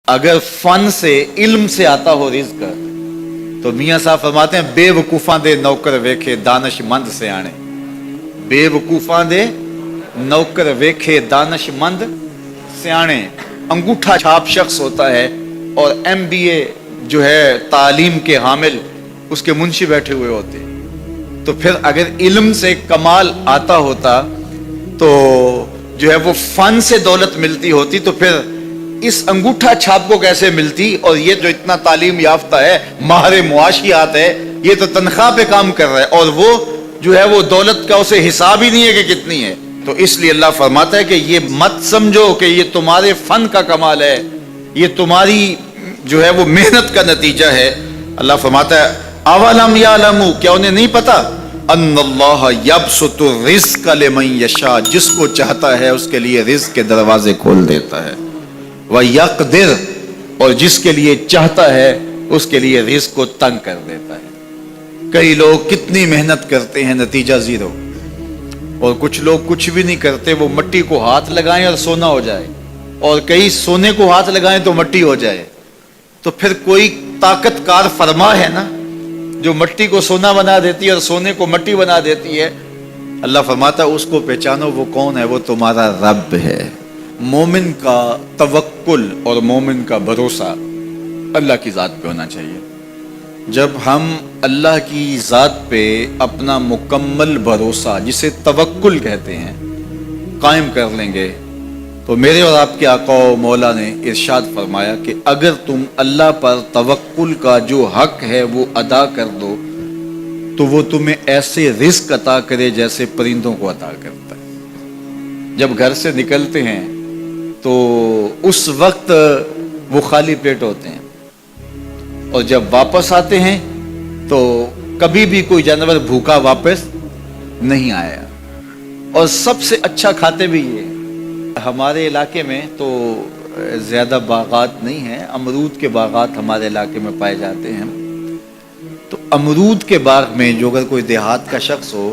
اگر فن سے علم سے آتا ہو رزق تو میاں صاحب فرماتے ہیں بے وقوفاں دے نوکر ویکھے دانش مند سے آنے. بے وقوفاں دے نوکر ویکھے دانش مند سے آنے. انگوٹھا چھاپ شخص ہوتا ہے اور MBA جو ہے تعلیم کے حامل اس کے منشی بیٹھے ہوئے ہوتے. تو پھر اگر علم سے کمال آتا ہوتا تو جو ہے وہ فن سے دولت ملتی ہوتی تو پھر اس انگوٹھا چھاپ کو کیسے ملتی. اور یہ جو اتنا تعلیم یافتہ ہے ماہر معاشیات ہے یہ تو تنخواہ پہ کام کر رہا ہے اور وہ جو ہے وہ دولت کا اسے حساب ہی نہیں ہے کہ کتنی ہے. تو اس لیے اللہ فرماتا ہے کہ یہ مت سمجھو کہ یہ تمہارے فن کا کمال ہے, یہ تمہاری جو ہے وہ محنت کا نتیجہ ہے. اللہ فرماتا ہے اولم یعلموا, کیا انہیں نہیں پتا, ان اللہ یبسط الرزق لمن یشاء, جس کو چاہتا ہے اس کے لیے رزق کے دروازے کھول دیتا ہے, وَيَقْدِرْ, اور جس کے لیے چاہتا ہے اس کے لیے رزق کو تنگ کر دیتا ہے. کئی لوگ کتنی محنت کرتے ہیں نتیجہ زیرو, اور کچھ لوگ کچھ بھی نہیں کرتے, وہ مٹی کو ہاتھ لگائیں اور سونا ہو جائے, اور کئی سونے کو ہاتھ لگائیں تو مٹی ہو جائے. تو پھر کوئی طاقت کار فرما ہے نا جو مٹی کو سونا بنا دیتی ہے اور سونے کو مٹی بنا دیتی ہے. اللہ فرماتا ہے اس کو پہچانو, وہ کون ہے, وہ تمہارا رب ہے. مومن کا توکل اور مومن کا بھروسہ اللہ کی ذات پہ ہونا چاہیے. جب ہم اللہ کی ذات پہ اپنا مکمل بھروسہ جسے توکل کہتے ہیں قائم کر لیں گے تو میرے اور آپ کے آقا و مولا نے ارشاد فرمایا کہ اگر تم اللہ پر توکل کا جو حق ہے وہ ادا کر دو تو وہ تمہیں ایسے رزق عطا کرے جیسے پرندوں کو عطا کرتا ہے. جب گھر سے نکلتے ہیں تو اس وقت وہ خالی پیٹ ہوتے ہیں, اور جب واپس آتے ہیں تو کبھی بھی کوئی جانور بھوکا واپس نہیں آیا, اور سب سے اچھا کھاتے بھی یہ. ہمارے علاقے میں تو زیادہ باغات نہیں ہیں, امرود کے باغات ہمارے علاقے میں پائے جاتے ہیں. تو امرود کے باغ میں جو اگر کوئی دیہات کا شخص ہو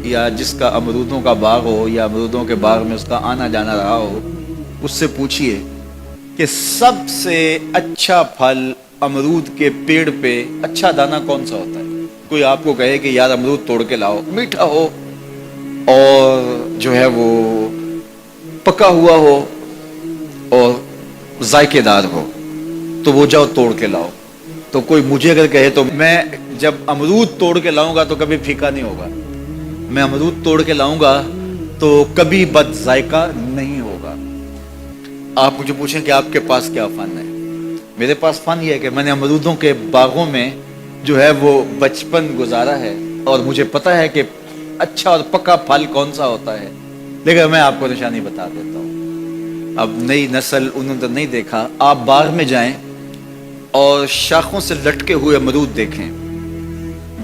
یا جس کا امرودوں کا باغ ہو یا امرودوں کے باغ میں اس کا آنا جانا رہا ہو, اس سے پوچھئے کہ سب سے اچھا پھل امرود کے پیڑ پہ اچھا دانہ کون سا ہوتا ہے. کوئی آپ کو کہے کہ یار امرود توڑ کے لاؤ, میٹھا ہو اور جو ہے وہ پکا ہوا ہو اور ذائقے دار ہو تو وہ جاؤ توڑ کے لاؤ. تو کوئی مجھے اگر کہے تو میں جب امرود توڑ کے لاؤں گا تو کبھی پھیکا نہیں ہوگا, میں امرود توڑ کے لاؤں گا تو کبھی بد ذائقہ نہیں ہوگا. آپ مجھے پوچھیں کہ آپ کے پاس کیا فن ہے. میرے پاس فن یہ ہے کہ میں نے امرودوں کے باغوں میں جو ہے وہ بچپن گزارا ہے اور مجھے پتا ہے کہ اچھا اور پکا پھل کون سا ہوتا ہے. لیکن میں آپ کو نشانی بتا دیتا ہوں. اب نئی نسل انہوں نے نہیں دیکھا, آپ باغ میں جائیں اور شاخوں سے لٹکے ہوئے امرود دیکھیں.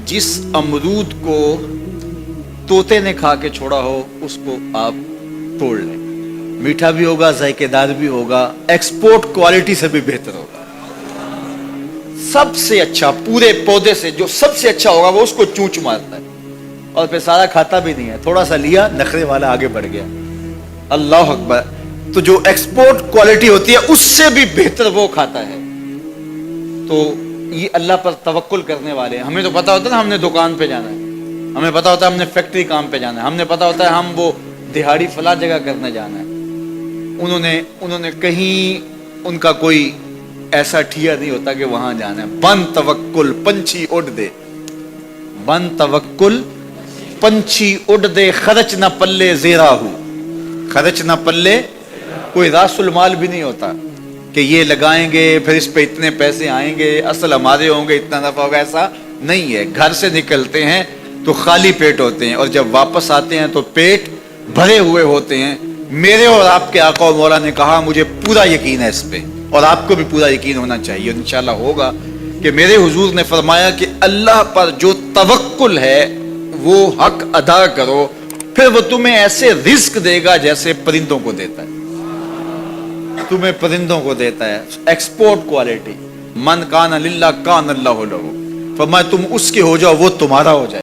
جس امرود کو طوطے نے کھا کے چھوڑا ہو اس کو آپ توڑ لیں, میٹھا بھی ہوگا, ذائقے دار بھی ہوگا, ایکسپورٹ کوالٹی سے بھی بہتر ہوگا. سب سے اچھا پورے پودے سے جو سب سے اچھا ہوگا وہ اس کو چونچ مارتا ہے اور پھر سارا کھاتا بھی نہیں ہے, تھوڑا سا لیا, نخرے والا آگے بڑھ گیا. اللہ اکبر. تو جو ایکسپورٹ کوالٹی ہوتی ہے اس سے بھی بہتر وہ کھاتا ہے. تو یہ اللہ پر توکل کرنے والے ہیں. ہمیں تو پتا ہوتا ہے نا ہم نے دکان پہ جانا ہے, ہمیں پتا ہوتا ہے ہم نے فیکٹری کام پہ جانا ہے, ہم نے پتا ہوتا ہے ہم وہ دہاڑی فلاں جگہ کرنے جانا ہے. انہوں نے کہیں ان کا کوئی ایسا ٹھیا نہیں ہوتا کہ وہاں جانا ہے. بن توکل پنچھی اڑ دے, بن توکل پنچھی اڑ دے, خرچ نہ پلے زیرا ہو, خرچ نہ پلے. کوئی راس المال بھی نہیں ہوتا کہ یہ لگائیں گے پھر اس پہ اتنے پیسے آئیں گے, اصل ہمارے ہوں گے, اتنا نفع ہوگا, ایسا نہیں ہے. گھر سے نکلتے ہیں تو خالی پیٹ ہوتے ہیں اور جب واپس آتے ہیں تو پیٹ بھرے ہوئے ہوتے ہیں. میرے اور آپ کے آقا و مولا نے کہا مجھے پورا یقین ہے اس پہ, اور آپ کو بھی پورا یقین ہونا چاہیے, انشاءاللہ ہوگا, کہ میرے حضور نے فرمایا کہ اللہ پر جو توکل ہے وہ حق ادا کرو, پھر وہ تمہیں ایسے رزق دے گا جیسے پرندوں کو دیتا ہے. تمہیں پرندوں کو دیتا ہے ایکسپورٹ کوالٹی. من کان للہ کان اللہ لہ, فرمایا تم اس کے ہو جاؤ وہ تمہارا ہو جائے.